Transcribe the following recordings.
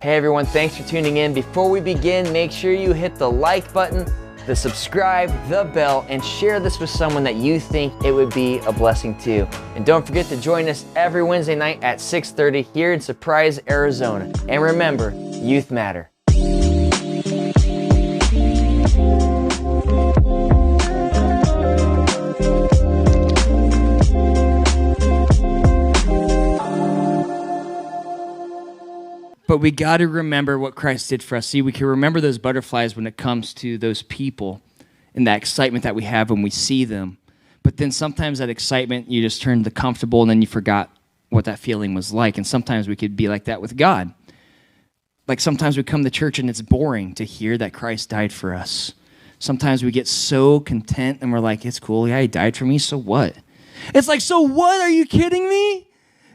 Hey everyone, thanks for tuning in. Before we begin, make sure you hit the like button, the subscribe, the bell, and share this with someone that you think it would be a blessing to. And don't forget to join us every Wednesday night at 6:30 here in Surprise, Arizona. And remember, youth matter. But we got to remember what Christ did for us. See, we can remember those butterflies when it comes to those people and that excitement that we have when we see them. But then sometimes that excitement, you just turn to comfortable and then you forgot what that feeling was like. And sometimes we could be like that with God. Like sometimes we come to church and it's boring to hear that Christ died for us. Sometimes we get so content and we're like, it's cool. Yeah, he died for me. So what? It's like, so what? Are you kidding me?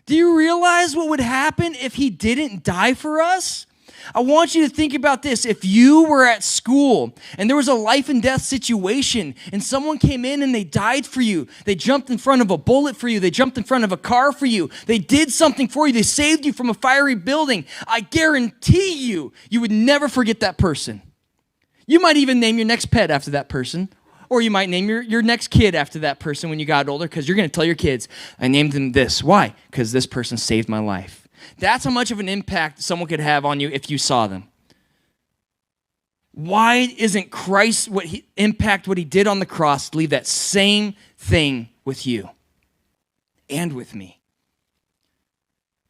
Do you realize what would happen if he didn't die for us? I want you to think about this. If you were at school and there was a life and death situation and someone came in and they died for you, they jumped in front of a bullet for you, they jumped in front of a car for you, they did something for you, they saved you from a fiery building, I guarantee you, you would never forget that person. You might even name your next pet after that person. Or you might name your next kid after that person when you got older because you're going to tell your kids, I named them this. Why? Because this person saved my life. That's how much of an impact someone could have on you if you saw them. Why isn't Christ what he did on the cross leave that same thing with you and with me?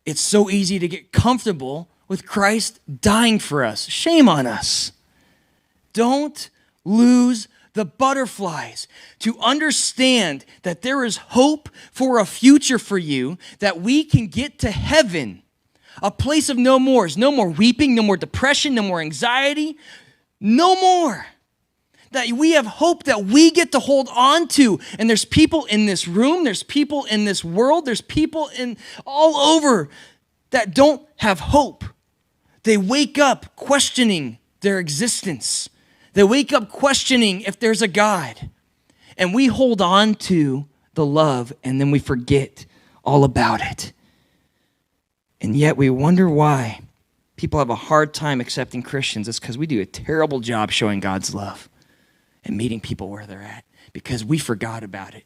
It's so easy to get comfortable with Christ dying for us. Shame on us. Don't lose the butterflies, to understand that there is hope for a future for you, that we can get to heaven, a place of no more weeping, no more depression, no more anxiety, no more. That we have hope that we get to hold on to. And there's people in this room, there's people in this world, there's people in all over that don't have hope. They wake up questioning their existence. They wake up questioning if there's a God. And we hold on to the love and then we forget all about it. And yet we wonder why people have a hard time accepting Christians. It's because we do a terrible job showing God's love and meeting people where they're at because we forgot about it.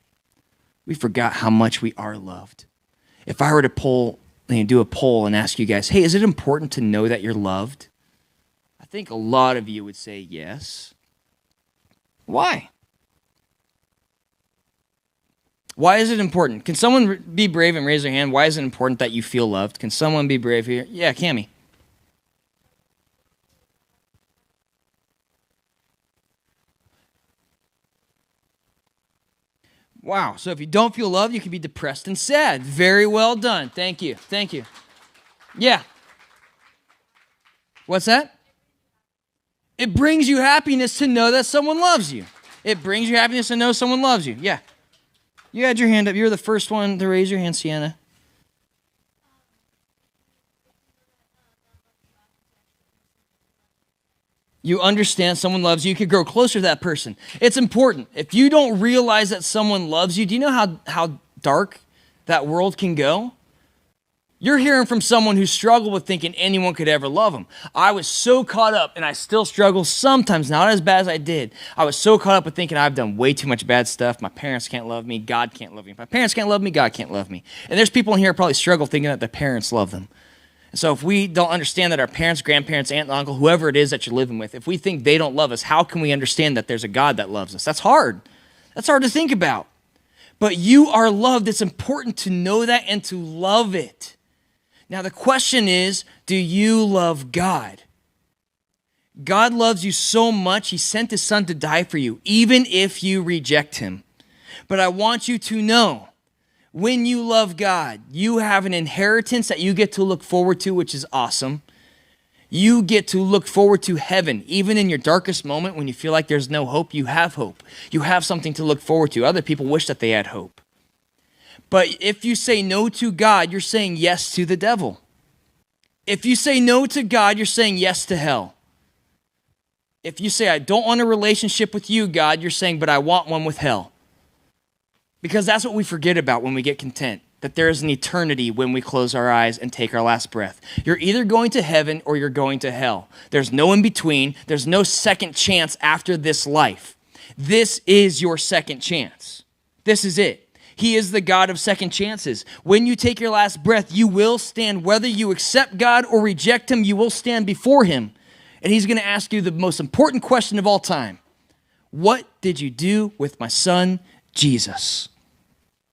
We forgot how much we are loved. If I were to do a poll and ask you guys, hey, is it important to know that you're loved? I think a lot of you would say yes. Why? Why is it important? Can someone be brave and raise their hand? Why is it important that you feel loved? Can someone be brave here? Yeah, Cammie. Wow, so if you don't feel loved, you can be depressed and sad. Very well done. Thank you. Thank you. Yeah. What's that? It brings you happiness to know that someone loves you. It brings you happiness to know someone loves you. Yeah. You had your hand up. You're the first one to raise your hand, Sienna. You understand someone loves you. You could grow closer to that person. It's important. If you don't realize that someone loves you, do you know how dark that world can go? You're hearing from someone who struggled with thinking anyone could ever love them. I was so caught up, and I still struggle sometimes, not as bad as I did. I was so caught up with thinking I've done way too much bad stuff. My parents can't love me. God can't love me. If my parents can't love me, God can't love me. And there's people in here who probably struggle thinking that their parents love them. And so if we don't understand that our parents, grandparents, aunt, and uncle, whoever it is that you're living with, if we think they don't love us, how can we understand that there's a God that loves us? That's hard. That's hard to think about. But you are loved. It's important to know that and to love it. Now, the question is, do you love God? God loves you so much, he sent his son to die for you, even if you reject him. But I want you to know, when you love God, you have an inheritance that you get to look forward to, which is awesome. You get to look forward to heaven. Even in your darkest moment, when you feel like there's no hope, you have hope. You have something to look forward to. Other people wish that they had hope. But if you say no to God, you're saying yes to the devil. If you say no to God, you're saying yes to hell. If you say, I don't want a relationship with you, God, you're saying, but I want one with hell. Because that's what we forget about when we get content. that there is an eternity when we close our eyes and take our last breath. You're either going to heaven or you're going to hell. There's no in between. There's no second chance after this life. This is your second chance. This is it. He is the God of second chances. When you take your last breath, you will stand. Whether you accept God or reject him, you will stand before him. And he's going to ask you the most important question of all time. What did you do with my son, Jesus?